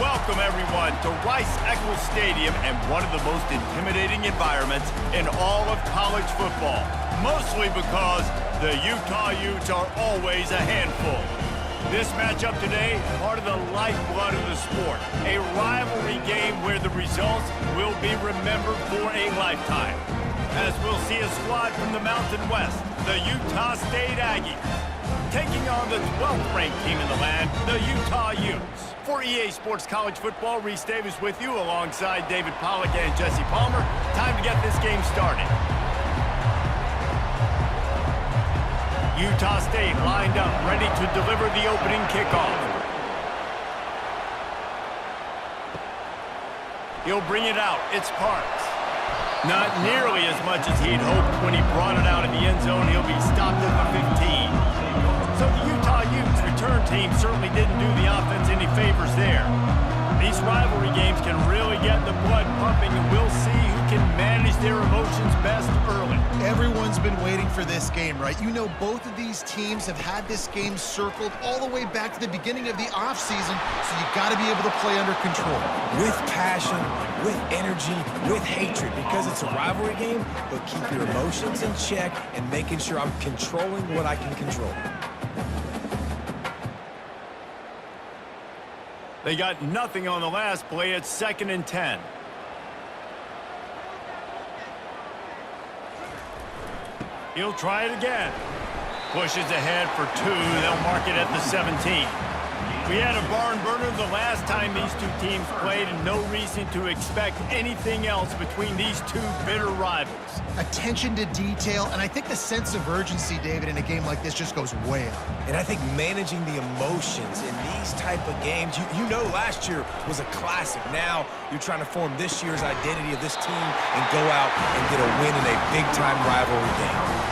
Welcome, everyone, to Rice-Eccles Stadium and one of the most intimidating environments in all of college football, mostly because the Utah Utes are always a handful. This matchup today, part of the lifeblood of the sport, a rivalry game where the results will be remembered for a lifetime. As we'll see a squad from the Mountain West, the Utah State Aggies, taking on the 12th ranked team in the land, the Utah Utes. For EA Sports College Football, Reese Davis with you alongside David Pollack and Jesse Palmer. Time to get this game started. Utah State lined up, ready to deliver the opening kickoff. He'll bring it out. It's Parks. Not nearly as much as he'd hoped when he brought it out in the end zone. He'll be stopped at the 15. So the Utah Utes return team certainly didn't do the offense any favors there. These rivalry games can really get the blood pumping, and we'll see who can manage their emotions best early. Everyone's been waiting for this game, right? You know, both of these teams have had this game circled all the way back to the beginning of the offseason, so you got to be able to play under control. With passion, with energy, with hatred, because it's a rivalry game, but keep your emotions in check and making sure I'm controlling what I can control. They got nothing on the last play. It's 2nd and 10. He'll try it again. Pushes ahead for 2. They'll mark it at the 17. We had a barn burner the last time these two teams played, and no reason to expect anything else between these two bitter rivals. Attention to detail, and I think the sense of urgency, David, in a game like this just goes way up. And I think managing the emotions in these type of games, you know last year was a classic. Now you're trying to form this year's identity of this team and go out and get a win in a big-time rivalry game.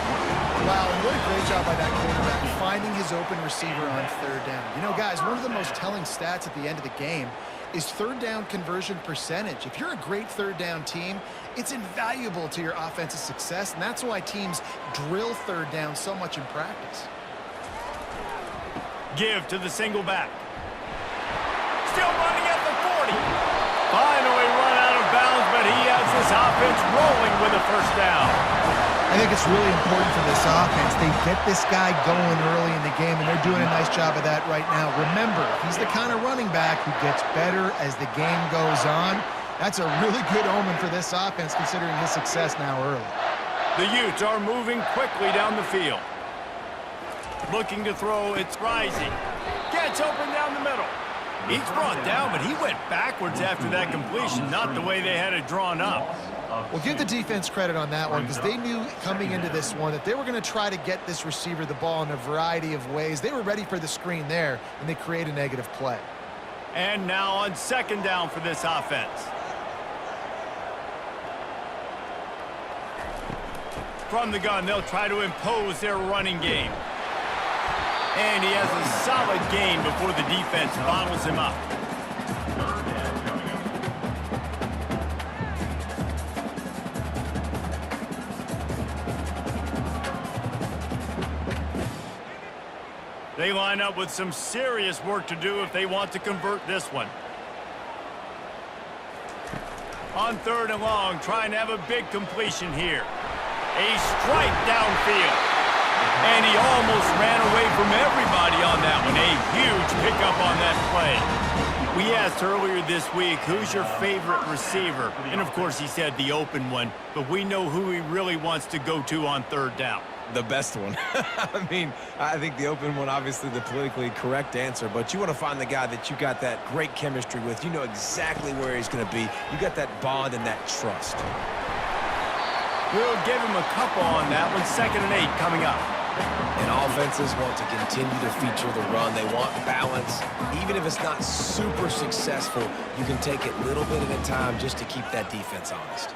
Wow, and what a great job by that quarterback, finding his open receiver on 3rd down. You know, guys, one of the most telling stats at the end of the game is 3rd down conversion percentage. If you're a great 3rd down team, it's invaluable to your offensive success, and that's why teams drill 3rd down so much in practice. Give to the single back. Still running at the 40. Finally run out of bounds, but he has this offense rolling with a 1st down. I think it's really important for this offense. They get this guy going early in the game, and they're doing a nice job of that right now. Remember, he's the kind of running back who gets better as the game goes on. That's a really good omen for this offense, considering his success now early. The Utes are moving quickly down the field. Looking to throw, it's Rising. Gets open down the middle. He's brought down, but he went backwards after that completion, not the way they had it drawn up. Well, give the defense credit on that one, because they knew coming into this one that they were going to try to get this receiver the ball in a variety of ways. They were ready for the screen there, and they create a negative play. And now on 2nd down for this offense. From the gun, they'll try to impose their running game. And he has a solid gain before the defense bottles him up. They line up with some serious work to do if they want to convert this one. On 3rd and long, trying to have a big completion here. A strike downfield. And he almost ran away from everybody on that one. A huge pickup on that play. We asked earlier this week, who's your favorite receiver? And of course he said the open one, but we know who he really wants to go to on 3rd down. The best one. I mean, I think the open one, obviously the politically correct answer, but you want to find the guy that you got that great chemistry with. You know exactly where he's going to be. You got that bond and that trust. We'll give him a couple on that one. 2nd and 8 coming up. And offenses want to continue to feature the run. They want balance. Even if it's not super successful, you can take it little bit at a time just to keep that defense honest.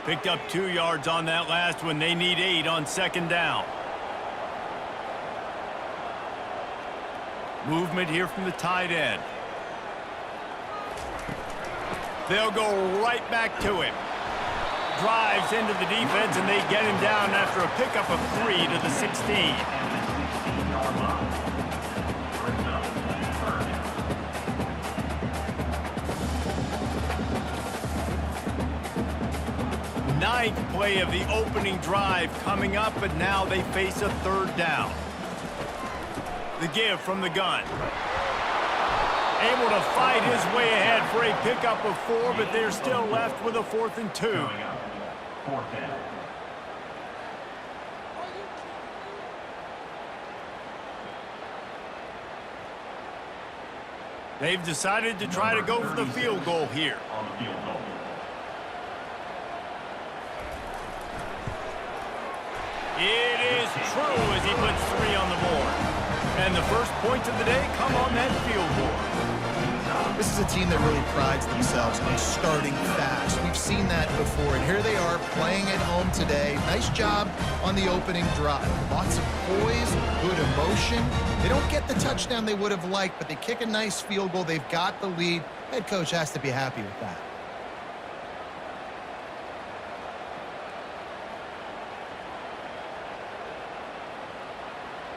Picked up 2 yards on that last one. They need 8 on 2nd down. Movement here from the tight end. They'll go right back to him. Drives into the defense, and they get him down after a pickup of 3 to the 16. ninth play of the opening drive coming up, but now they face a third down. The give from the gun. Able to fight his way ahead for a pickup of 4, but they're still left with a 4th and 2. Fourth down. They've decided to try to go for the field goal here. On the field goal. It is true as he puts 3 on the board. And the first points of the day come on that field goal. This is a team that really prides themselves on starting fast. We've seen that before, and here they are playing at home today. Nice job on the opening drive. Lots of poise, good emotion. They don't get the touchdown they would have liked, but they kick a nice field goal. They've got the lead. Head coach has to be happy with that.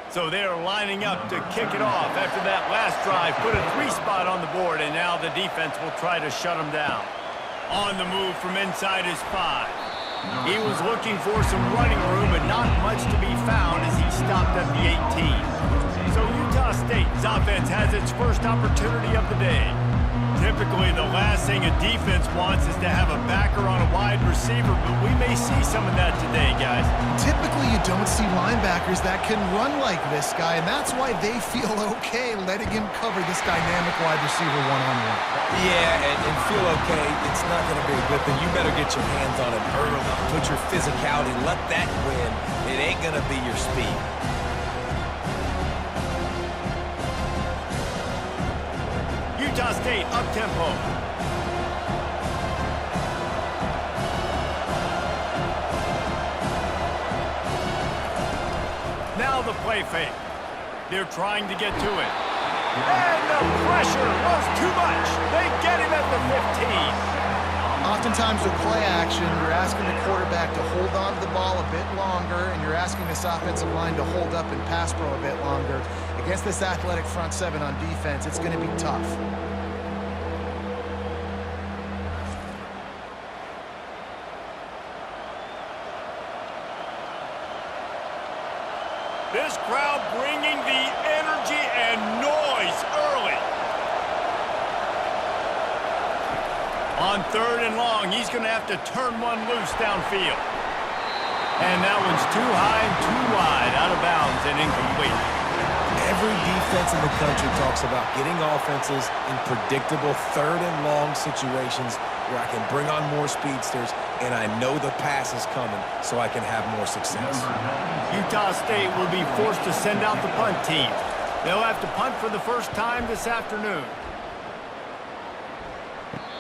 So they're lining up to kick it off after that last drive. Put a 3 spot on the board, and now the defense will try to shut them down. On the move from inside his 5. He was looking for some running room, but not much to be found as he stopped at the 18. So Utah State's offense has its first opportunity of the day. Typically, the last thing a defense wants is to have a backer on a wide receiver, but we may see some of that today, guys. Typically, you don't see linebackers that can run like this guy, and that's why they feel okay letting him cover this dynamic wide receiver one-on-one. Yeah, and feel okay. It's not going to be a good thing. You better get your hands on it early. Put your physicality. Let that win. It ain't going to be your speed. Utah State up-tempo. Now the play fake. They're trying to get to it. And the pressure was too much. They get him at the 15. Oftentimes with play action, you're asking the quarterback to hold on to the ball a bit longer, and you're asking this offensive line to hold up and pass pro a bit longer. Against this athletic front 7 on defense, it's going to be tough. This crowd bringing the energy and noise early. On 3rd and long, he's going to have to turn one loose downfield. And that one's too high and too wide, out of bounds and incomplete. Every defense in the country talks about getting offenses in predictable 3rd and long situations where I can bring on more speedsters and I know the pass is coming so I can have more success. Utah State will be forced to send out the punt team. They'll have to punt for the first time this afternoon.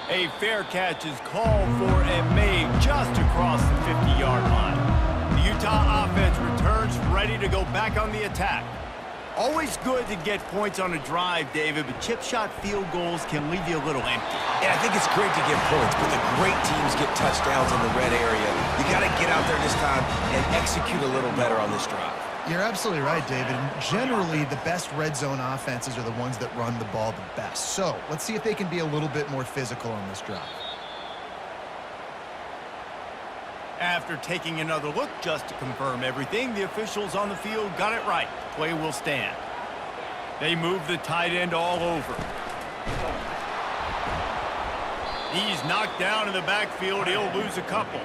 A fair catch is called for and made just across the 50-yard line. The Utah offense returns ready to go back on the attack. Always good to get points on a drive, David, but chip shot field goals can leave you a little empty. Yeah, I think it's great to get points, but the great teams get touchdowns in the red area. You got to get out there this time and execute a little better on this drive. You're absolutely right, David. And generally, the best red zone offenses are the ones that run the ball the best. So let's see if they can be a little bit more physical on this drive. After taking another look just to confirm everything, the officials on the field got it right. Play will stand. They move the tight end all over. He's knocked down in the backfield. He'll lose a couple.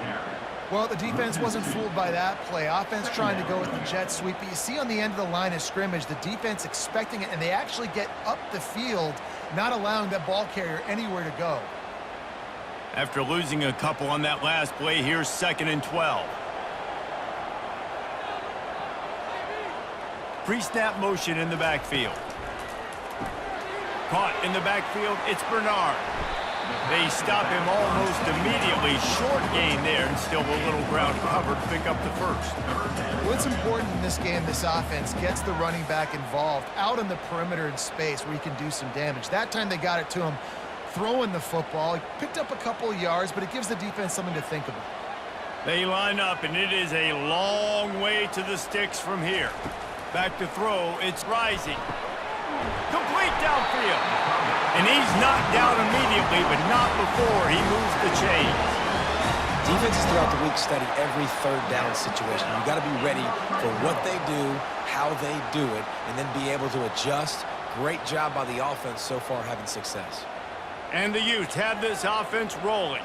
Well, the defense wasn't fooled by that play. Offense trying to go with the jet sweep. But you see on the end of the line of scrimmage, the defense expecting it, and they actually get up the field, not allowing that ball carrier anywhere to go. After losing a couple on that last play, here's 2nd and 12. Pre-snap motion in the backfield. Caught in the backfield, it's Bernard. They stop him almost immediately. Short gain there, and still a little ground covered to pick up the first. What's important in this game, this offense gets the running back involved out on the perimeter in space where he can do some damage. That time they got it to him throwing the football. He picked up a couple of yards, but it gives the defense something to think about. They line up, and it is a long way to the sticks from here. Back to throw, it's Rising. Complete downfield. And he's knocked down immediately, but not before he moves the chains. Defenses throughout the week study every third down situation. You got to be ready for what they do, how they do it, and then be able to adjust. Great job by the offense so far having success. And the Utes have this offense rolling.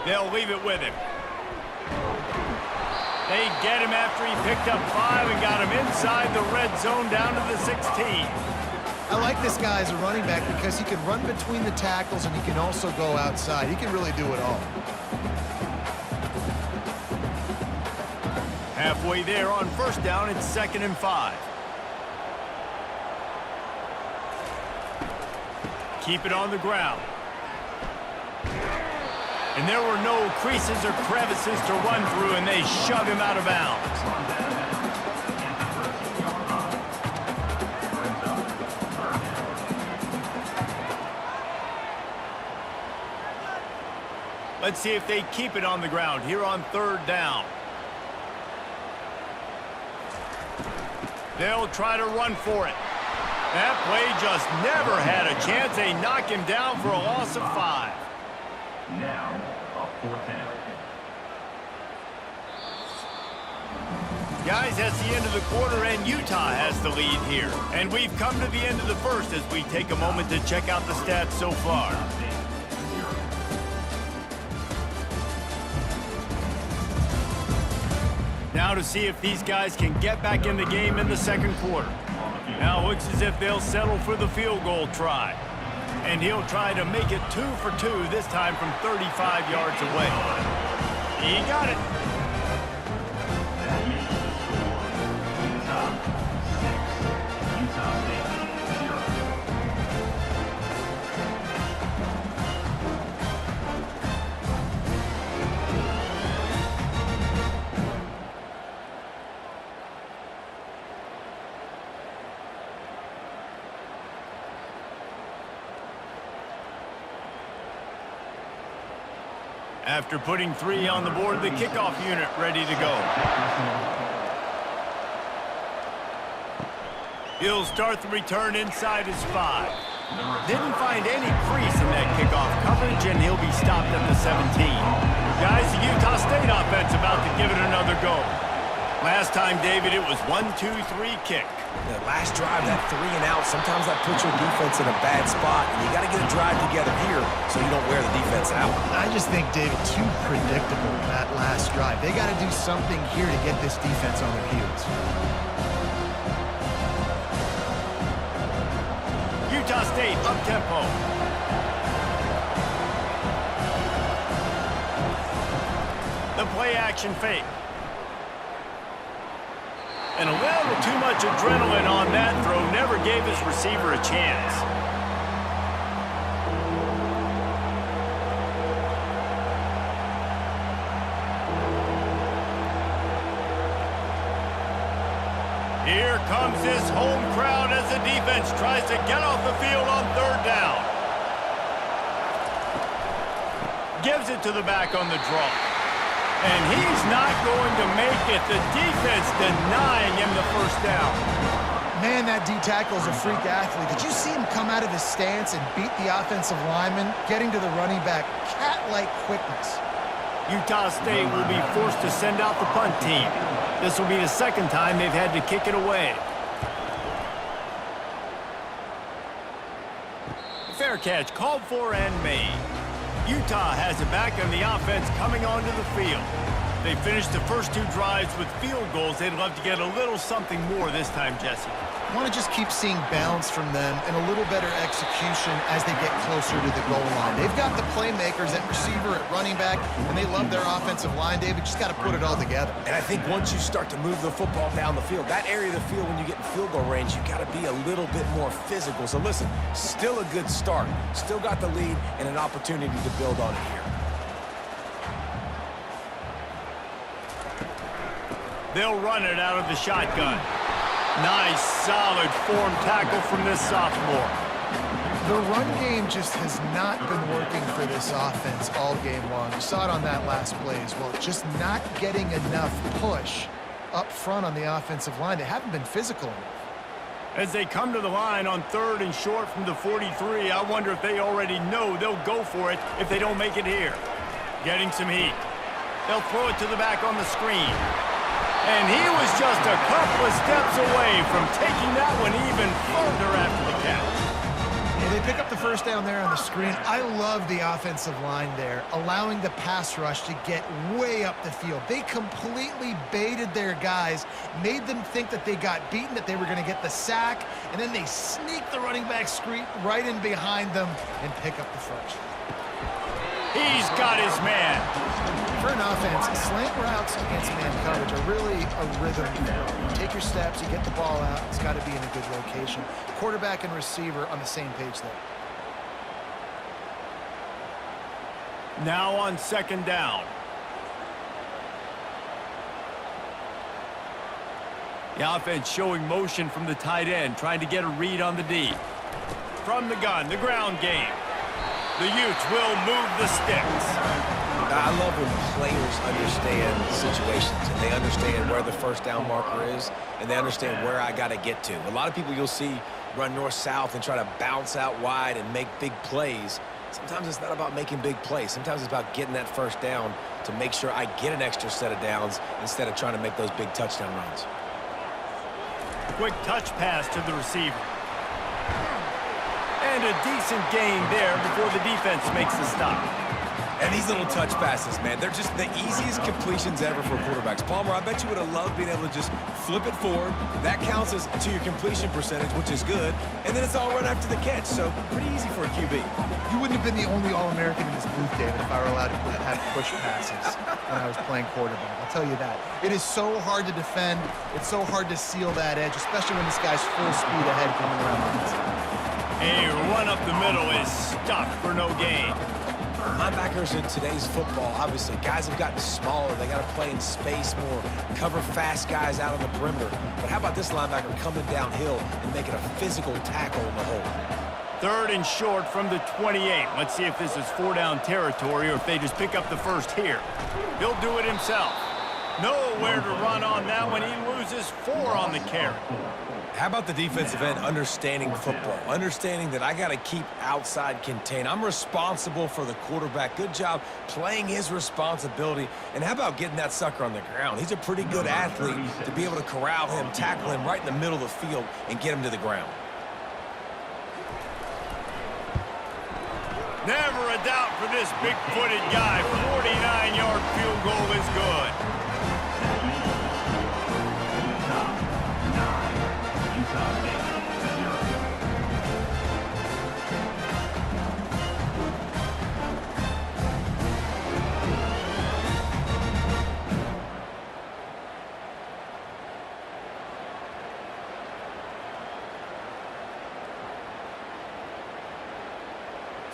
They'll leave it with him. They get him after he picked up 5 and got him inside the red zone down to the 16. I like this guy as a running back because he can run between the tackles and he can also go outside. He can really do it all. Halfway there on first down, it's 2nd and 5. Keep it on the ground. And there were no creases or crevices to run through, and they shove him out of bounds. Let's see if they keep it on the ground here on 3rd down. They'll try to run for it. That play just never had a chance. They knock him down for a loss of 5. Now, a 4th down. Guys, that's the end of the quarter, and Utah has the lead here. And we've come to the end of the first as we take a moment to check out the stats so far. Now to see if these guys can get back in the game in the 2nd quarter. Now it looks as if they'll settle for the field goal try. And he'll try to make it 2 for 2, this time from 35 yards away. He got it. That makes the score Utah 6, Utah State 0. After putting 3 on the board, the kickoff unit ready to go. He'll start the return inside his 5. Didn't find any crease in that kickoff coverage, and he'll be stopped at the 17. Guys, the Utah State offense about to give it another go. Last time, David, it was 1-2-3 kick. The last drive, that 3 and out, sometimes that puts your defense in a bad spot, and you got to get a drive together here so you don't wear the defense out. I just think, David, too predictable, that last drive. They got to do something here to get this defense on their heels. Utah State up-tempo. The play-action fake. And a little too much adrenaline on that throw never gave his receiver a chance. Here comes this home crowd as the defense tries to get off the field on 3rd down. Gives it to the back on the draw. And he's not going to make it. The defense denying him the 1st down. Man, that D-tackle's a freak athlete. Did you see him come out of his stance and beat the offensive lineman, getting to the running back? Cat-like quickness. Utah State will be forced to send out the punt team. This will be the 2nd time they've had to kick it away. Fair catch called for and made. Utah has it back, and the offense coming onto the field. They finished the first 2 drives with field goals. They'd love to get a little something more this time, Jesse. I want to just keep seeing balance from them and a little better execution as they get closer to the goal line. They've got the playmakers at receiver, at running back, and they love their offensive line, David. Just got to put it all together. And I think once you start to move the football down the field, that area of the field when you get in field goal range, you got to be a little bit more physical. So listen, still a good start. Still got the lead and an opportunity to build on it here. They'll run it out of the shotgun. Nice, solid form tackle from this sophomore. The run game just has not been working for this offense all game long. You saw it on that last play as well. Just not getting enough push up front on the offensive line. They haven't been physical enough. As they come to the line on 3rd and short from the 43, I wonder if they already know they'll go for it if they don't make it here. Getting some heat. They'll throw it to the back on the screen. And he was just a couple of steps away from taking that one even further after the catch. Well, they pick up the first down there on the screen. I love the offensive line there, allowing the pass rush to get way up the field. They completely baited their guys, made them think that they got beaten, that they were going to get the sack, and then they sneak the running back screen right in behind them and pick up the first. He's got his man. For an offense, slant routes against man coverage are really a rhythm. You take your steps, you get the ball out. It's got to be in a good location. Quarterback and receiver on the same page there. Now on 2nd down. The offense showing motion from the tight end, trying to get a read on the D. From the gun, the ground game. The Utes will move the sticks. I love when players understand situations and they understand where the first down marker is and they understand where I got to get to. A lot of people you'll see run north-south and try to bounce out wide and make big plays. Sometimes it's not about making big plays. Sometimes it's about getting that first down to make sure I get an extra set of downs instead of trying to make those big touchdown runs. Quick touch pass to the receiver. And a decent gain there before the defense makes the stop. And these little touch passes, man, they're just the easiest completions ever for quarterbacks. Palmer, I bet you would have loved being able to just flip it forward. That counts as to your completion percentage, which is good. And then it's all run after the catch, so pretty easy for a QB. You wouldn't have been the only All-American in this booth, David, if I were allowed to have push passes when I was playing quarterback. I'll tell you that. It is so hard to defend. It's so hard to seal that edge, especially when this guy's full speed ahead coming around the inside. A run up the middle is stuffed for no gain. Linebackers in today's football, obviously, guys have gotten smaller. They got to play in space more, cover fast guys out on the perimeter. But how about this linebacker coming downhill and making a physical tackle in the hole? 3rd and short from the 28. Let's see if this is 4-down territory or if they just pick up the first here. He'll do it himself. Nowhere to run on that one. He loses 4 on the carry. How about the defensive end understanding football, understanding that I got to keep outside contained. I'm responsible for the quarterback. Good job playing his responsibility. And how about getting that sucker on the ground? He's a pretty good athlete to be able to corral him, tackle him right in the middle of the field, and get him to the ground. Never a doubt for this big-footed guy. 49-yard field goal is good.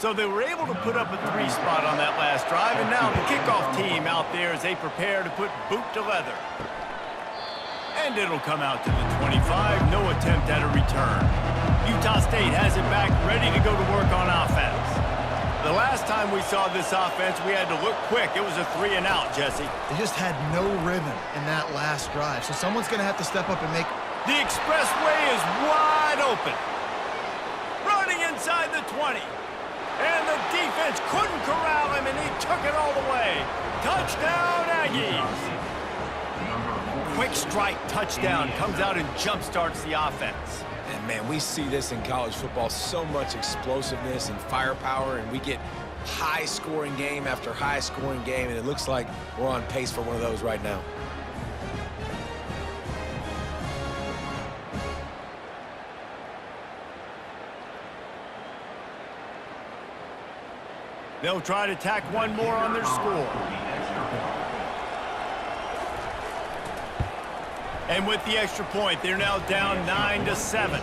So they were able to put up a 3 spot on that last drive, and now the kickoff team out there as they prepare to put boot to leather. And it'll come out to the 25, no attempt at a return. Utah State has it back, ready to go to work on offense. The last time we saw this offense, we had to look quick. It was a 3 and out, Jesse. They just had no rhythm in that last drive, so someone's going to have to step up and make... The expressway is wide open. Running inside the 20. And the defense couldn't corral him, and he took it all the way. Touchdown, Aggies. Quick strike touchdown comes out and jump-starts the offense. And, man, we see this in college football, so much explosiveness and firepower, and we get high-scoring game after high-scoring game, and it looks like we're on pace for one of those right now. They'll try to tack one more on their score. And with the extra point, they're now down 9-7.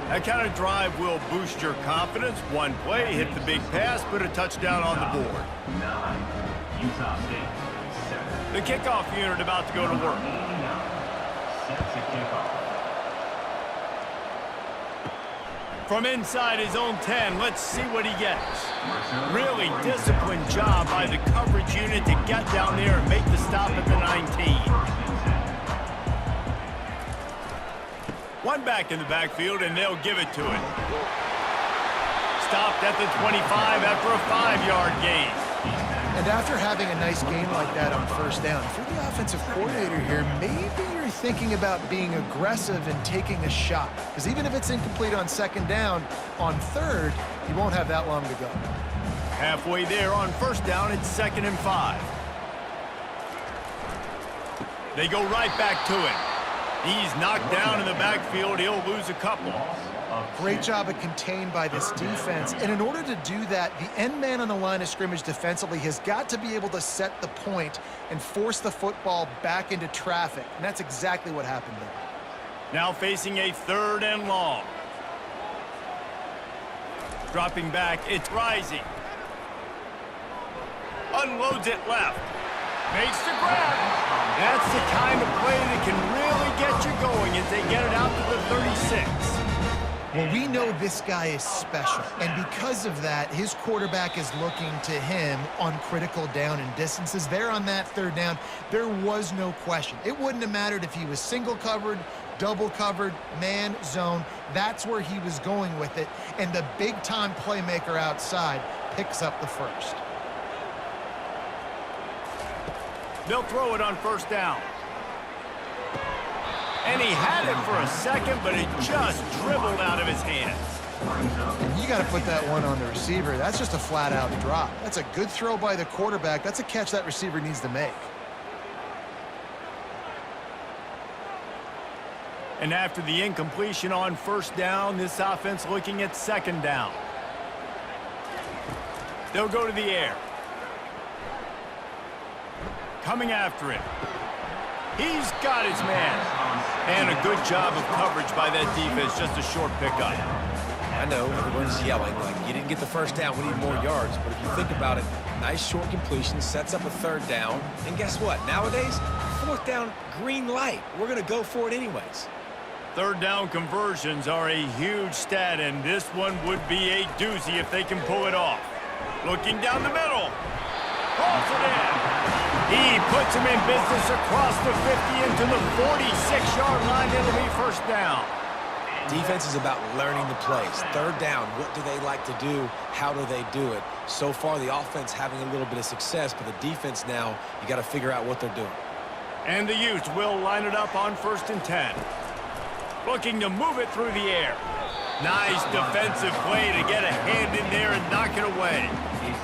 That kind of drive will boost your confidence. One play, hit the big pass, put a touchdown on the board. The kickoff unit about to go to work. From inside his own 10, let's see what he gets. Really disciplined job by the coverage unit to get down there and make the stop at the 19. One back in the backfield, and they'll give it to it. Stopped at the 25 after a 5-yard gain. And after having a nice game like that on first down, if you're the offensive coordinator here, maybe you're thinking about being aggressive and taking a shot. Because even if it's incomplete on second down, on third, you won't have that long to go. Halfway there on first down, it's 2nd and 5. They go right back to him. He's knocked down in the backfield. He'll lose a couple. Great job of contained by this defense. And in order to do that, the end man on the line of scrimmage defensively has got to be able to set the point and force the football back into traffic. And that's exactly what happened there. Now facing a 3rd and long. Dropping back, it's Rising. Unloads it left. Makes the grab. That's the kind of play that can really get you going as they get it out to the 36. Well, we know this guy is special, and because of that, his quarterback is looking to him on critical down and distances. There on that 3rd down, there was no question. It wouldn't have mattered if he was single covered, double covered, man, zone. That's where he was going with it, and the big-time playmaker outside picks up the first. They'll throw it on first down. And he had it for a second, but it just dribbled out of his hands. And you got to put that one on the receiver. That's just a flat-out drop. That's a good throw by the quarterback. That's a catch that receiver needs to make. And after the incompletion on first down, this offense looking at 2nd down. They'll go to the air. Coming after it. He's got his man. And a good job of coverage by that defense. Just a short pickup. I know, everyone's yelling, like, you didn't get the first down, we need more yards. But if you think about it, nice short completion, sets up a 3rd down. And guess what? Nowadays, 4th down, green light. We're going to go for it anyways. 3rd down conversions are a huge stat, and this one would be a doozy if they can pull it off. Looking down the middle. Pulls it in. He puts him in business across the 50 into the 46-yard line. It'll be first down. Defense is about learning the plays. 3rd down, what do they like to do? How do they do it? So far, the offense having a little bit of success, but the defense now, you got to figure out what they're doing. And the Utes will line it up on 1st and 10. Looking to move it through the air. Nice defensive play to get a hand in there and knock it away.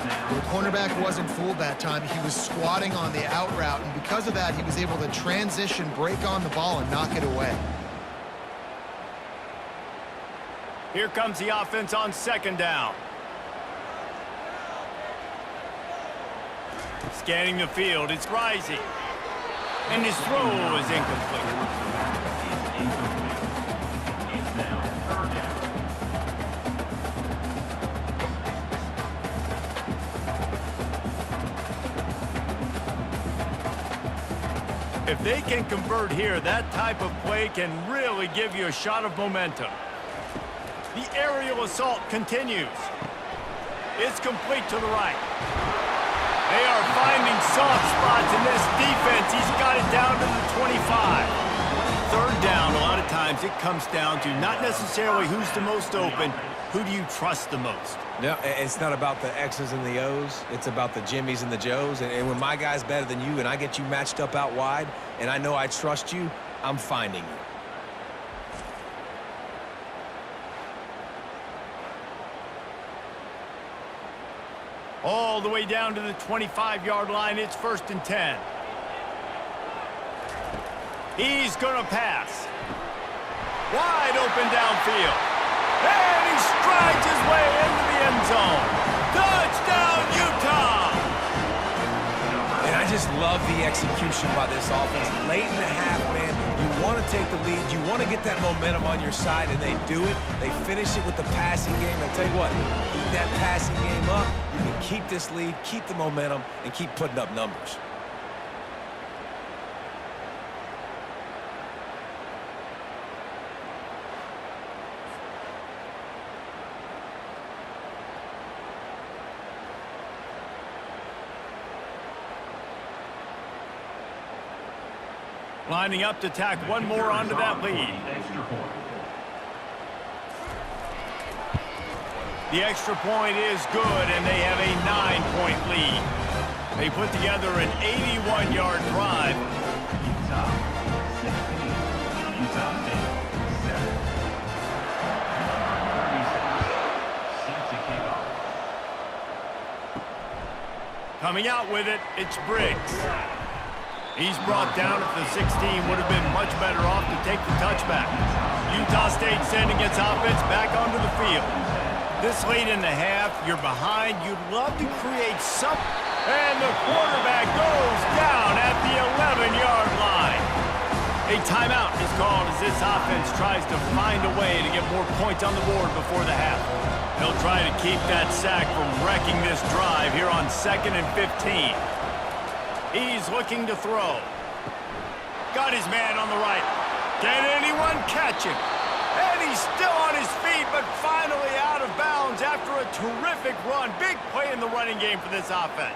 The cornerback wasn't fooled that time. He was squatting on the out route, and because of that, he was able to transition, break on the ball, and knock it away. Here comes the offense on 2nd down. Scanning the field, it's Rising. And his throw is incomplete. If they can convert here, that type of play can really give you a shot of momentum. The aerial assault continues. It's complete to the right. They are finding soft spots in this defense. He's got it down to the 25. 3rd down, a lot of times it comes down to not necessarily who's the most open, who do you trust the most? No, it's not about the X's and the O's. It's about the Jimmys and the Joes. And when my guy's better than you and I get you matched up out wide and I know I trust you, I'm finding you. All the way down to the 25-yard line. It's 1st and 10. He's going to pass. Wide open downfield. And he strides his way into the end zone. Touchdown, Utah! And I just love the execution by this offense. Late in the half, man, you want to take the lead. You want to get that momentum on your side, and they do it. They finish it with the passing game. I tell you what, keep that passing game up. You can keep this lead, keep the momentum, and keep putting up numbers. Lining up to tack one more onto that lead. Extra point. The extra point is good, and they have a 9-point lead. They put together an 81-yard drive. Utah 16. Utah State 7. Number 36. Set to kick off. Coming out with it, it's Briggs. He's brought down at the 16. Would have been much better off to take the touchback. Utah State sending its offense back onto the field. This late in the half, you're behind. You'd love to create some. And the quarterback goes down at the 11-yard line. A timeout is called as this offense tries to find a way to get more points on the board before the half. They'll try to keep that sack from wrecking this drive here on 2nd and 15. He's looking to throw. Got his man on the right. Can anyone catch him? And he's still on his feet, but finally out of bounds after a terrific run. Big play in the running game for this offense.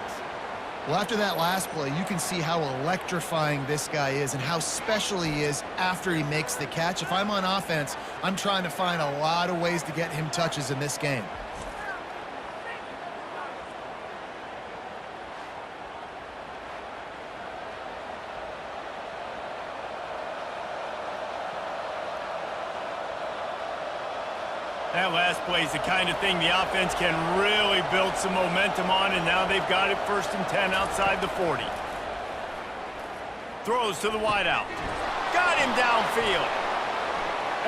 Well, after that last play, you can see how electrifying this guy is and how special he is after he makes the catch. If I'm on offense, I'm trying to find a lot of ways to get him touches in this game. That last play is the kind of thing the offense can really build some momentum on, and now they've got it 1st and 10 outside the 40. Throws to the wideout. Got him downfield.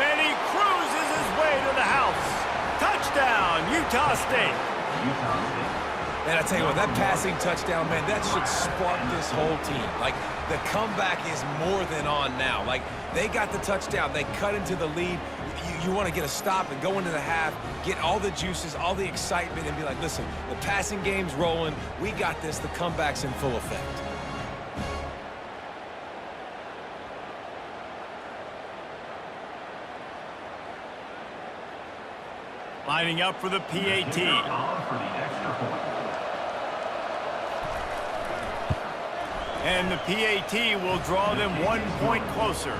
And he cruises his way to the house. Touchdown, Utah State. Utah State. And I tell you what, that passing touchdown, man, that should spark this whole team. Like, the comeback is more than on now. Like, they got the touchdown. They cut into the lead. You want to get a stop and go into the half, get all the juices, all the excitement, and be like, listen, the passing game's rolling. We got this. The comeback's in full effect. Lining up for the PAT. On for the extra point. And the PAT will draw them 1 point closer.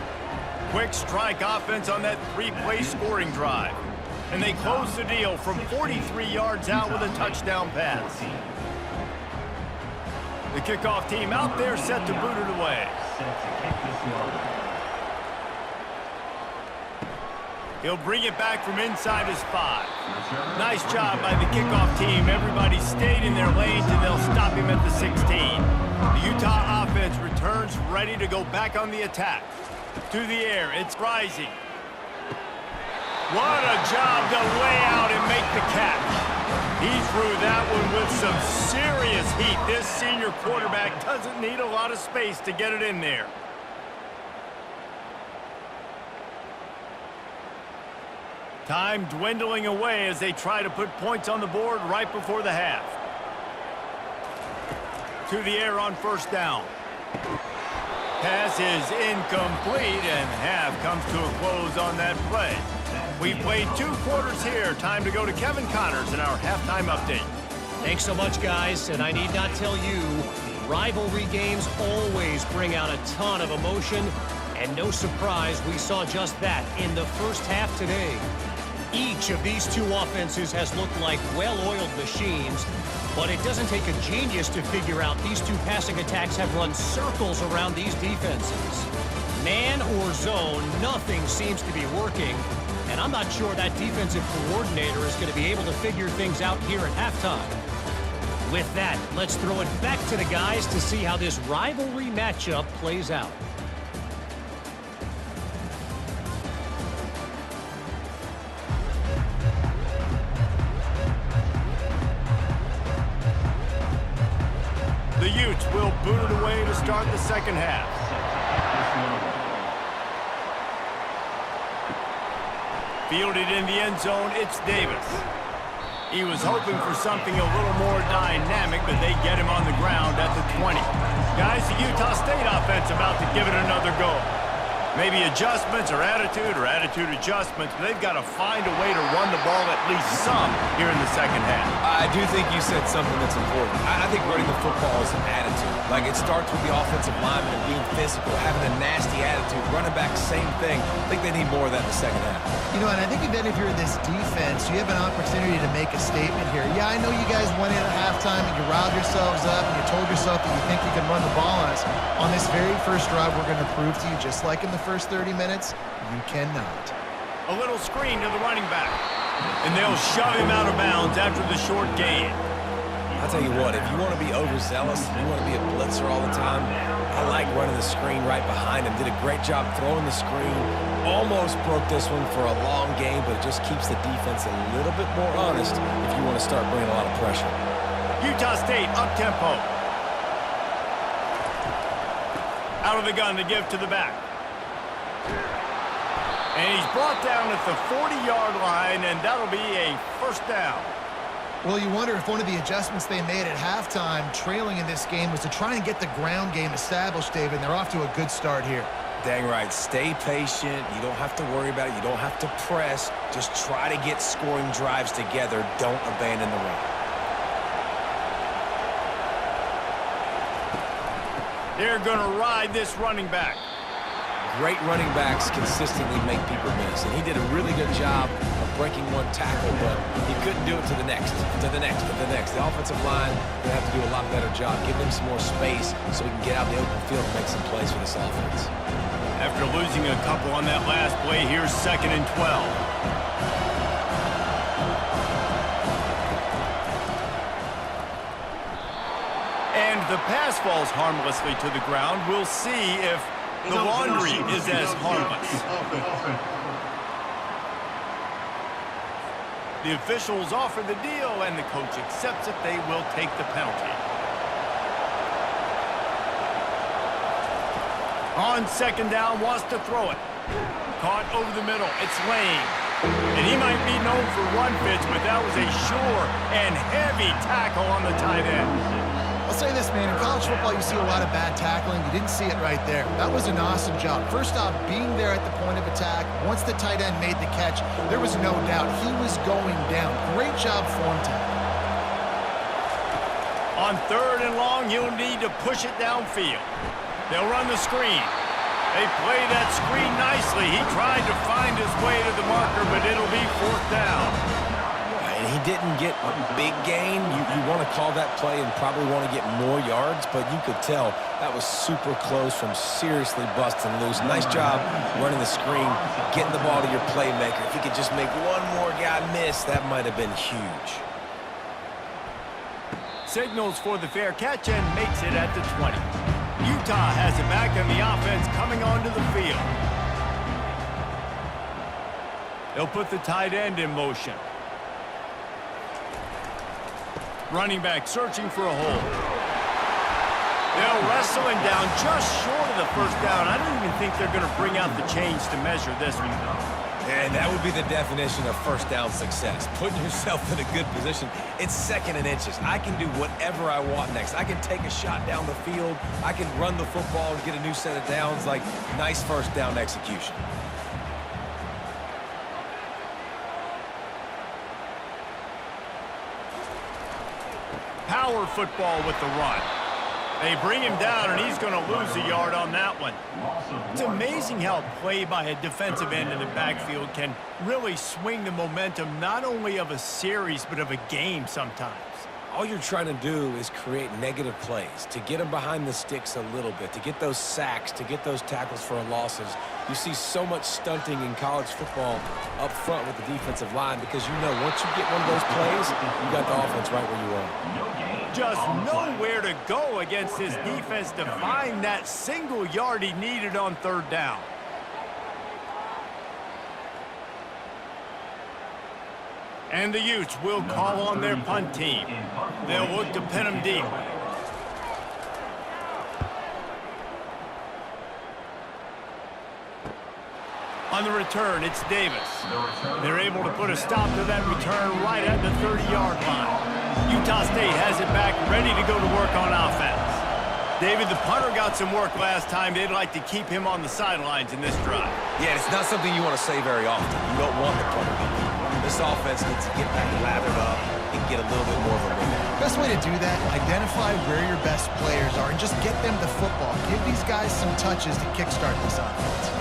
Quick strike offense on that 3-play scoring drive. And they close the deal from 43 yards out with a touchdown pass. The kickoff team out there set to boot it away. Set to kick this one. He'll bring it back from inside his 5. Nice job by the kickoff team. Everybody stayed in their lanes, and they'll stop him at the 16. The Utah offense returns ready to go back on the attack. To the air, it's rising. What a job to lay out and make the catch. He threw that one with some serious heat. This senior quarterback doesn't need a lot of space to get it in there. Time dwindling away as they try to put points on the board right before the half. To the air on 1st down. Pass is incomplete, and half comes to a close on that play. We've played 2 quarters here. Time to go to Kevin Connors in our halftime update. Thanks so much, guys, and I need not tell you, rivalry games always bring out a ton of emotion, and no surprise we saw just that in the first half today. Each of these 2 offenses has looked like well-oiled machines, but it doesn't take a genius to figure out these 2 passing attacks have run circles around these defenses. Man or zone, nothing seems to be working, and I'm not sure that defensive coordinator is going to be able to figure things out here at halftime. With that, let's throw it back to the guys to see how this rivalry matchup plays out. The Utes will boot it away to start the second half. Fielded in the end zone, it's Davis. He was hoping for something a little more dynamic, but they get him on the ground at the 20. Guys, the Utah State offense about to give it another go. Maybe adjustments or attitude adjustments, but they've got to find a way to run the ball at least some here in the second half. I do think you said something that's important. I think running the football is an attitude. Like, it starts with the offensive lineman and being physical, having a nasty attitude. Running back, same thing. I think they need more of that in the second half. You know, and I think that if you're this defense, you have an opportunity to make a statement here. Yeah, I know you guys went in at halftime and you riled yourselves up and you told yourself that you think you can run the ball on us. On this very first drive, we're going to prove to you, just like in the first 30 minutes, you cannot. A little screen to the running back. And they'll shove him out of bounds after the short gain. I'll tell you what, if you want to be overzealous, you want to be a blitzer all the time, I like running the screen right behind him. Did a great job throwing the screen. Almost broke this one for a long game, but it just keeps the defense a little bit more honest if you want to start bringing a lot of pressure. Utah State up-tempo. Out of the gun to give to the back. And he's brought down at the 40-yard line, and that'll be a first down. Well, you wonder if one of the adjustments they made at halftime, trailing in this game, was to try and get the ground game established, David, and they're off to a good start here. Dang right. Stay patient. You don't have to worry about it. You don't have to press. Just try to get scoring drives together. Don't abandon the run. They're going to ride this running back. Great running backs consistently make people miss, and he did a really good job of breaking one tackle, but he couldn't do it to the next, to the next, to the next. The offensive line will have to do a lot better job, give him some more space so he can get out in the open field and make some plays for this offense. After losing a couple on that last play, here's 2nd and 12. And the pass falls harmlessly to the ground. We'll see if the laundry is as harmless. The officials offer the deal, and the coach accepts it. They will take the penalty. On 2nd down, wants to throw it. Caught over the middle. It's Lane. And he might be known for run fits, but that was a sure and heavy tackle on the tight end. I'll say this, man, in college football, you see a lot of bad tackling. You didn't see it right there. That was an awesome job. First off, being there at the point of attack. Once the tight end made the catch, there was no doubt he was going down. Great job form tackle. On 3rd and long, he'll need to push it downfield. They'll run the screen. They play that screen nicely. He tried to find his way to the marker, but it'll be 4th down. And he didn't get a big gain. You want to call that play and probably want to get more yards, but you could tell that was super close from seriously busting loose. Nice job running the screen, getting the ball to your playmaker. If he could just make one more guy miss, that might have been huge. Signals for the fair catch and makes it at the 20. Utah has it back, and the offense coming onto the field. They'll put the tight end in motion. Running back searching for a hole. They'll wrestle him down just short of the first down. I don't even think they're going to bring out the chains to measure this one. And that would be the definition of first down success. Putting yourself in a good position. It's 2nd and inches. I can do whatever I want next. I can take a shot down the field. I can run the football and get a new set of downs. Like, nice first down execution. Power football with the run. They bring him down, and he's going to lose a yard on that one. It's amazing how play by a defensive end in the backfield can really swing the momentum not only of a series but of a game sometimes. All you're trying to do is create negative plays, to get them behind the sticks a little bit, to get those sacks, to get those tackles for losses. You see so much stunting in college football up front with the defensive line because you know once you get one of those plays, you got the offense right where you want. Just nowhere to go against his defense to find that single yard he needed on 3rd down. And the Utes will call on their punt team. They'll look to pin him deep. On the return, it's Davis. They're able to put a stop to that return right at the 30-yard line. Utah State has it back, ready to go to work on offense. David, the punter got some work last time. They'd like to keep him on the sidelines in this drive. Yeah, it's not something you want to say very often. You don't want the punter to be. This offense needs to get back lathered up and get a little bit more of a rhythm. Best way to do that, identify where your best players are and just get them the football. Give these guys some touches to kickstart this offense.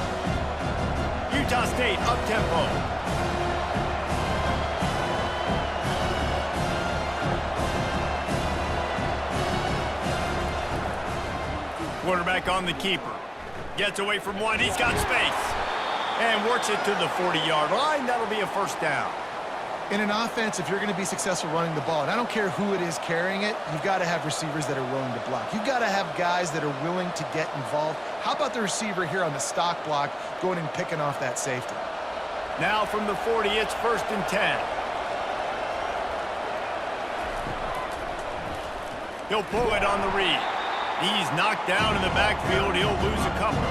Utah State up-tempo. Quarterback on the keeper. Gets away from one. He's got space. And works it to the 40-yard line. That'll be a first down. In an offense, if you're going to be successful running the ball, and I don't care who it is carrying it, you've got to have receivers that are willing to block. You've got to have guys that are willing to get involved. How about the receiver here on the stock block going and picking off that safety? Now from the 40, it's 1st and 10. He'll pull it on the read. He's knocked down in the backfield. He'll lose a couple.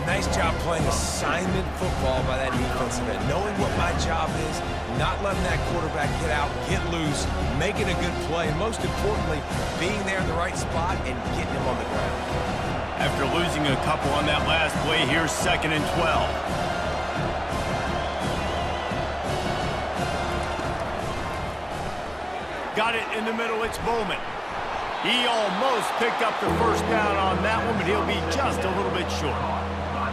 Nice job playing assignment football by that defensive end. Knowing what my job is, not letting that quarterback get out, get loose, making a good play, and most importantly, being there in the right spot and getting him on the ground. After losing a couple on that last play, here's 2nd and 12. Got it in the middle, it's Bowman. He almost picked up the first down on that one, but he'll be just a little bit short.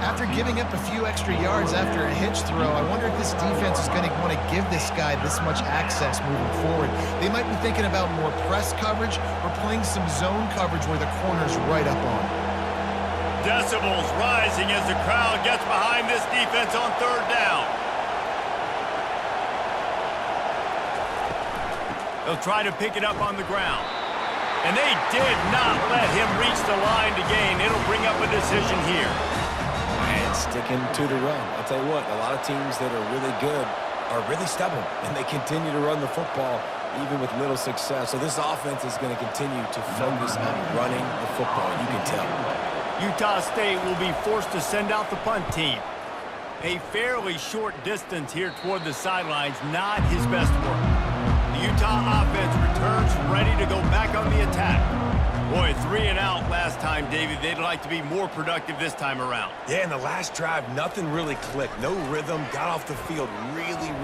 After giving up a few extra yards after a hitch throw, I wonder if this defense is going to want to give this guy this much access moving forward. They might be thinking about more press coverage or playing some zone coverage where the corner's right up on him. Decibels rising as the crowd gets behind this defense on 3rd down. They'll try to pick it up on the ground. And they did not let him reach the line to gain. It'll bring up a decision here. And sticking to the run. I'll tell you what, a lot of teams that are really good are really stubborn, and they continue to run the football even with little success. So this offense is going to continue to focus on running the football, you can tell. Utah State will be forced to send out the punt team. A fairly short distance here toward the sidelines, not his best work. The Utah offense returns ready to go back on the attack. Boy, 3 and out last time, David. They'd like to be more productive this time around. Yeah, in the last drive, nothing really clicked. No rhythm, got off the field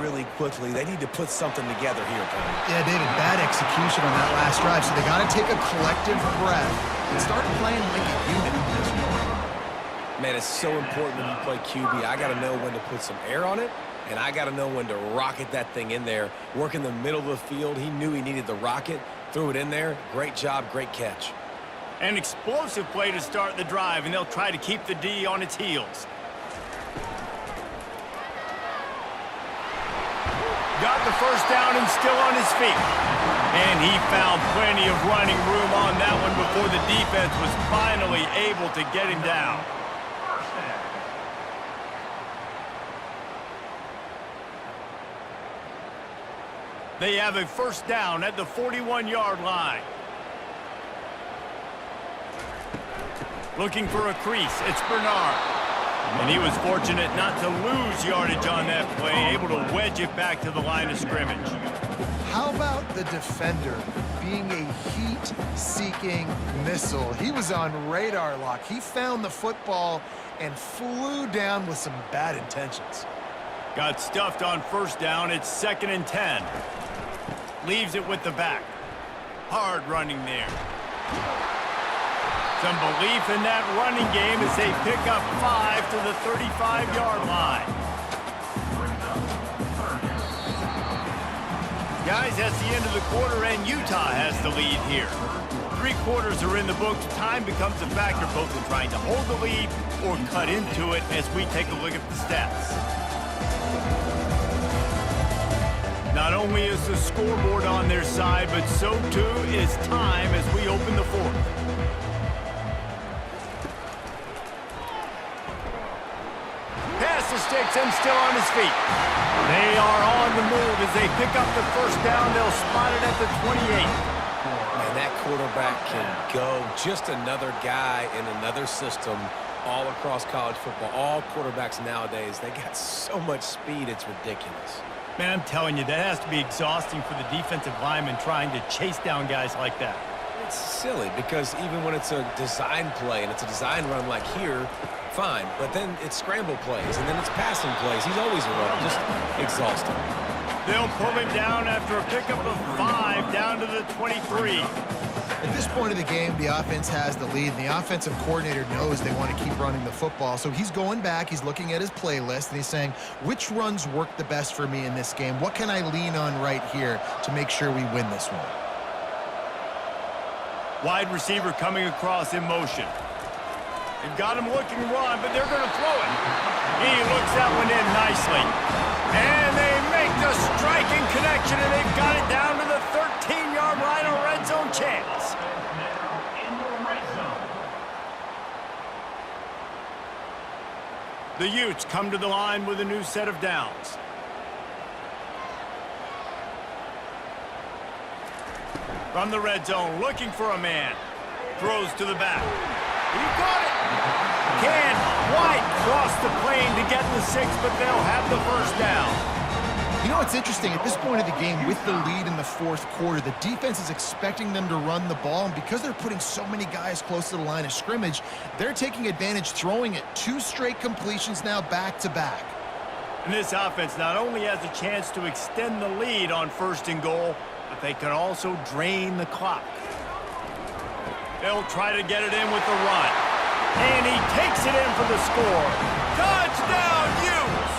really quickly. They need to put something together here, Tony. Yeah, David, bad execution on that last drive, so they got to take a collective breath and start playing like a unit in this one. Man, it's so important when you play QB. I got to know when to put some air on it, and I got to know when to rocket that thing in there. Work in the middle of the field. He knew he needed the rocket. Threw it in there. Great job, great catch. An explosive play to start the drive, and they'll try to keep the D on its heels. Got the first down and still on his feet. And he found plenty of running room on that one before the defense was finally able to get him down. They have a first down at the 41-yard line. Looking for a crease, it's Bernard. And he was fortunate not to lose yardage on that play, able to wedge it back to the line of scrimmage. How about the defender being a heat-seeking missile? He was on radar lock. He found the football and flew down with some bad intentions. Got stuffed on first down. It's 2nd and 10. Leaves it with the back. Hard running there. Some belief in that running game as they pick up 5 to the 35-yard line. Guys, that's the end of the quarter, and Utah has the lead here. 3 quarters are in the books. Time becomes a factor both in trying to hold the lead or cut into it as we take a look at the stats. Not only is the scoreboard on their side, but so too is time as we open the 4th. Pass the sticks and still on his feet. They are on the move as they pick up the first down. They'll spot it at the 28. And that quarterback can go. Just another guy in another system all across college football. All quarterbacks nowadays, they got so much speed, it's ridiculous. Man, I'm telling you, that has to be exhausting for the defensive lineman trying to chase down guys like that. It's silly because even when it's a design play and it's a design run like here, fine. But then it's scramble plays and then it's passing plays. He's always a runner, just exhausting. They'll pull him down after a pickup of 5 down to the 23. At this point of the game, the offense has the lead, and the offensive coordinator knows they want to keep running the football. So he's going back, he's looking at his playlist, and he's saying, which runs work the best for me in this game? What can I lean on right here to make sure we win this one? Wide receiver coming across in motion. They've got him looking to run, but they're going to throw it. He looks that one in nicely. And they make the striking connection, and they've got it down to the 13-yard line, a red zone chance. In the red zone. The Utes come to the line with a new set of downs. From the red zone, looking for a man. Throws to the back. He got it. Can White cross the plane to get the 6, but they'll have the first down. You know, it's interesting. At this point of the game, with the lead in the fourth quarter, the defense is expecting them to run the ball, and because they're putting so many guys close to the line of scrimmage, they're taking advantage, throwing it. 2 straight completions now back-to-back. And this offense not only has a chance to extend the lead on 1st and goal, but they can also drain the clock. They'll try to get it in with the run. And he takes it in for the score. Touchdown, Utes!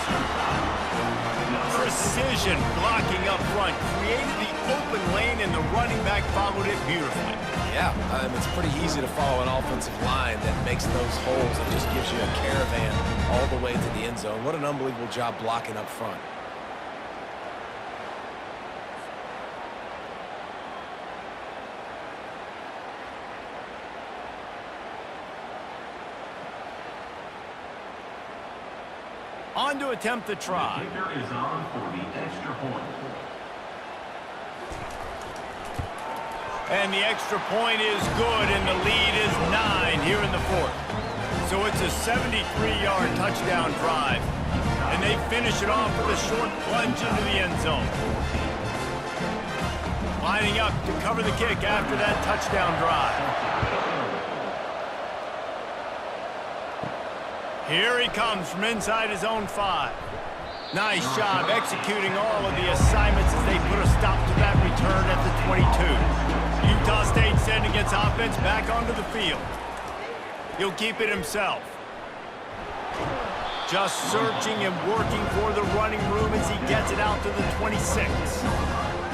Precision blocking up front created the open lane, and the running back followed it beautifully. Yeah, it's pretty easy to follow an offensive line that makes those holes and just gives you a caravan all the way to the end zone. What an unbelievable job blocking up front. On to attempt the try. The kicker is on for the extra point. And the extra point is good, and the lead is 9 here in the 4th. So it's a 73-yard touchdown drive. And they finish it off with a short plunge into the end zone. Lining up to cover the kick after that touchdown drive. Here he comes from inside his own 5. Nice job executing all of the assignments as they put a stop to that return at the 22. Utah State sending its offense back onto the field. He'll keep it himself. Just searching and working for the running room as he gets it out to the 26.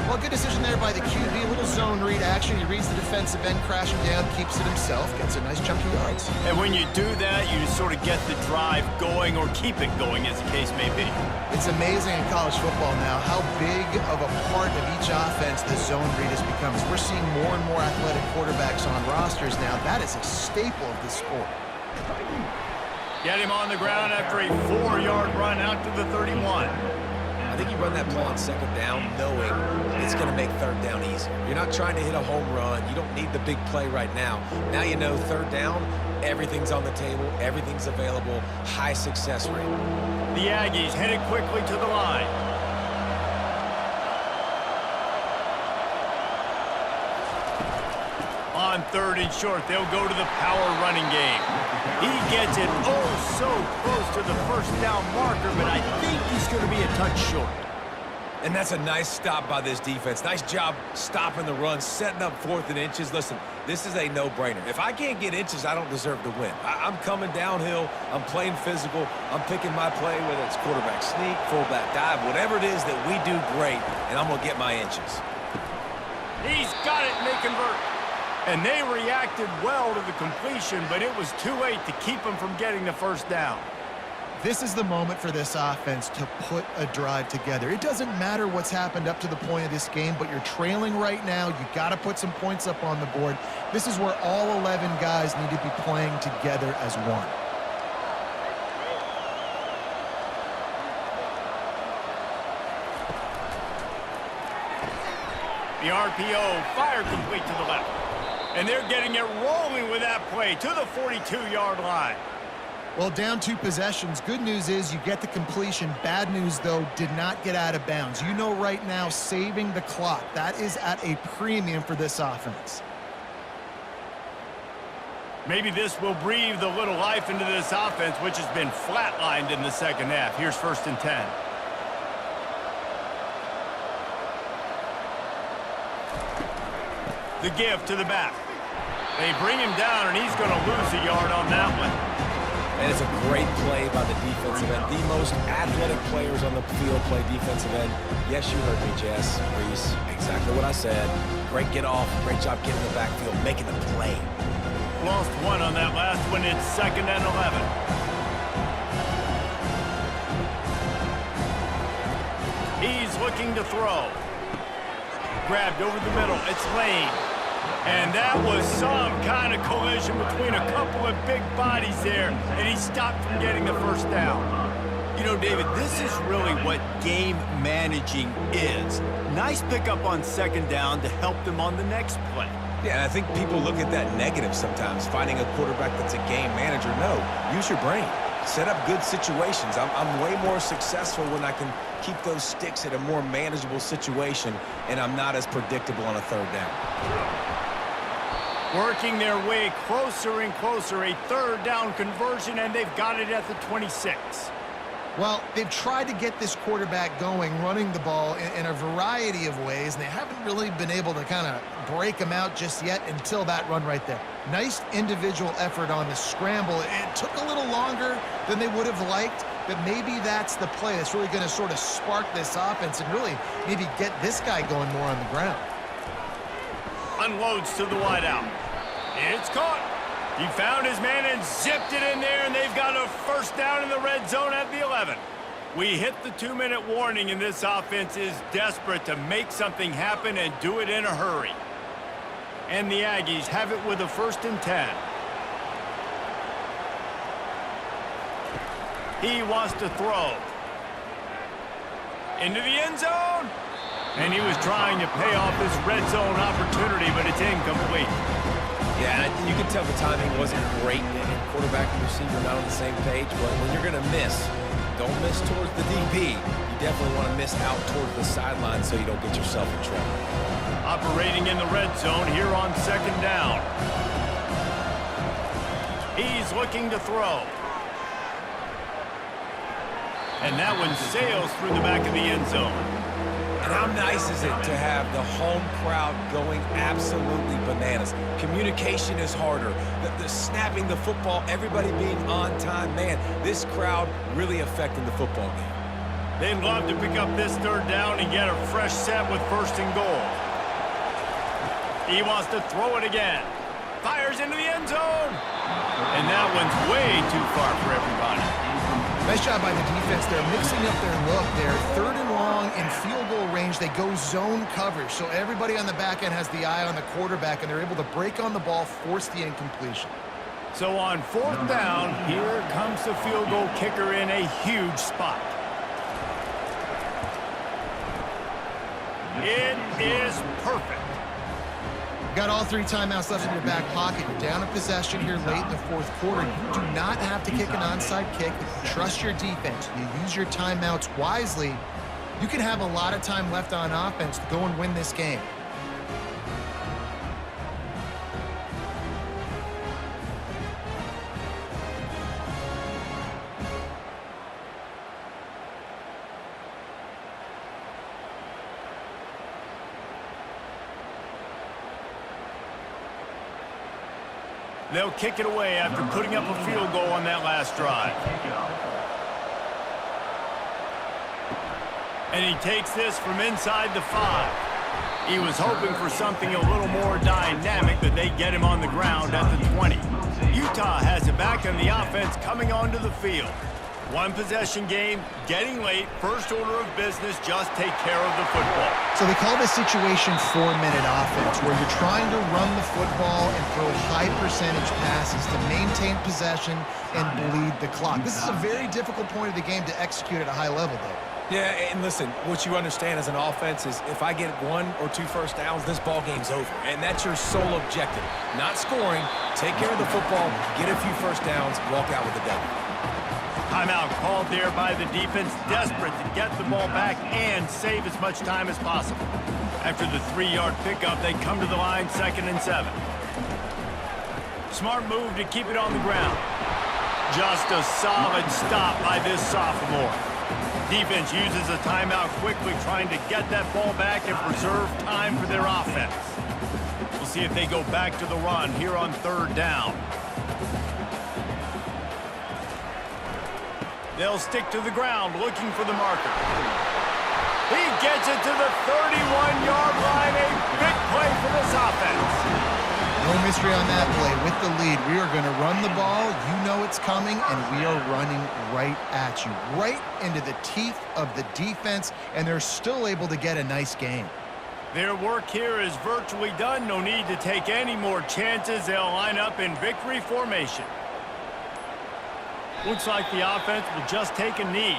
Well, good decision there by the QB. A little zone read action. He reads the defensive end crashing down, keeps it himself, gets a nice chunky yards. And when you do that, you sort of get the drive going, or keep it going, as the case may be. It's amazing in college football now how big of a part of each offense the zone read has become. We're seeing more and more athletic quarterbacks on rosters now. That is a staple of the sport. Get him on the ground after a 4-yard run out to the 31. I think you run that play on 2nd down knowing it's going to make 3rd down easy. You're not trying to hit a home run. You don't need the big play right now. Now you know 3rd down, everything's on the table, everything's available, high success rate. The Aggies headed quickly to the line. On 3rd and short, they'll go to the power running game. He gets it oh so close to the 1st down marker, but I think he's going to be a touch short. And that's a nice stop by this defense. Nice job stopping the run, setting up 4th and inches. Listen, this is a no-brainer. If I can't get inches, I don't deserve to win. I'm coming downhill. I'm playing physical. I'm picking my play, whether it's quarterback sneak, fullback dive, whatever it is that we do great, and I'm going to get my inches. He's got it, and they convert. And they reacted well to the completion, but it was too late to keep them from getting the 1st down. This is the moment for this offense to put a drive together. It doesn't matter what's happened up to the point of this game, but you're trailing right now. You got to put some points up on the board. This is where all 11 guys need to be playing together as one. The RPO, fire complete to the left. And they're getting it rolling with that play to the 42-yard line. Well, down 2 possessions. Good news is you get the completion. Bad news, though, did not get out of bounds. You know right now, saving the clock, that is at a premium for this offense. Maybe this will breathe a little life into this offense, which has been flatlined in the second half. Here's 1st and 10. The give to the back. They bring him down, and he's going to lose a yard on that one. And it's a great play by the defensive end. The most athletic players on the field play defensive end. Yes, you heard me, Jess, Reese. Exactly what I said. Great get off. Great job getting in the backfield, making the play. Lost one on that last one. It's 2nd and 11. He's looking to throw. Grabbed over the middle. It's Lane. And that was some kind of collision between a couple of big bodies there, and he stopped from getting the first down. You know, David, this is really what game managing is. Nice pickup on 2nd down to help them on the next play. Yeah, I think people look at that negative sometimes, finding a quarterback that's a game manager. No, use your brain. Set up good situations. I'm way more successful when I can keep those sticks at a more manageable situation, and I'm not as predictable on a 3rd down. Working their way closer and closer, a 3rd down conversion, and they've got it at the 26. Well, they've tried to get this quarterback going, running the ball in a variety of ways, and they haven't really been able to kind of break him out just yet until that run right there. Nice individual effort on the scramble. It took a little longer than they would have liked, but maybe that's the play that's really going to sort of spark this offense and really maybe get this guy going more on the ground. Unloads to the wideout. It's caught. He found his man and zipped it in there, and they've got a 1st down in the red zone at the 11. We hit the 2-minute warning, and this offense is desperate to make something happen and do it in a hurry. And the Aggies have it with a 1st and 10. He wants to throw. Into the end zone. And he was trying to pay off this red zone opportunity, but it's incomplete. Yeah, and you can tell the timing wasn't great. Quarterback and receiver not on the same page, but when you're going to miss, don't miss towards the DB. You definitely want to miss out towards the sideline so you don't get yourself in trouble. Operating in the red zone here on 2nd down. He's looking to throw. And that one sails through the back of the end zone. And how nice is it to have the home crowd going absolutely bananas? Communication is harder. The snapping the football, everybody being on time. Man, this crowd really affecting the football game. They'd love to pick up this 3rd down and get a fresh set with 1st and goal. He wants to throw it again. Fires into the end zone. And that one's way too far for everybody. Nice job by the defense. They're mixing up their look. They're 3rd and long in field goal range. They go zone coverage, so everybody on the back end has the eye on the quarterback, and they're able to break on the ball, force the incompletion. So on 4th down, here comes the field goal kicker in a huge spot. It is perfect. Got all 3 timeouts left in your back pocket. You're down a possession here late in the 4th quarter. You do not have to kick an onside kick. Trust your defense. You use your timeouts wisely. You can have a lot of time left on offense to go and win this game. They'll kick it away after putting up a field goal on that last drive. And he takes this from inside the 5. He was hoping for something a little more dynamic, but they get him on the ground at the 20. Utah has it back on the offense coming onto the field. 1 possession game, getting late, first order of business, just take care of the football. So they call this situation 4-minute offense, where you're trying to run the football and throw high percentage passes to maintain possession and bleed the clock. This is a very difficult point of the game to execute at a high level, though. Yeah, and listen, what you understand as an offense is if I get 1 or 2 first downs, this ball game's over. And that's your sole objective. Not scoring, take care of the football, get a few first downs, walk out with a W. Timeout called there by the defense, desperate to get the ball back and save as much time as possible. After the 3-yard pickup, they come to the line 2nd and 7. Smart move to keep it on the ground. Just a solid stop by this sophomore. Defense uses a timeout quickly, trying to get that ball back and preserve time for their offense. We'll see if they go back to the run here on third down. They'll stick to the ground, looking for the marker. He gets it to the 31-yard line. A big play for this offense. No mystery on that play. With the lead, we are going to run the ball. You know it's coming, and we are running right at you, right into the teeth of the defense, and they're still able to get a nice gain. Their work here is virtually done. No need to take any more chances. They'll line up in victory formation. Looks like the offense will just take a knee.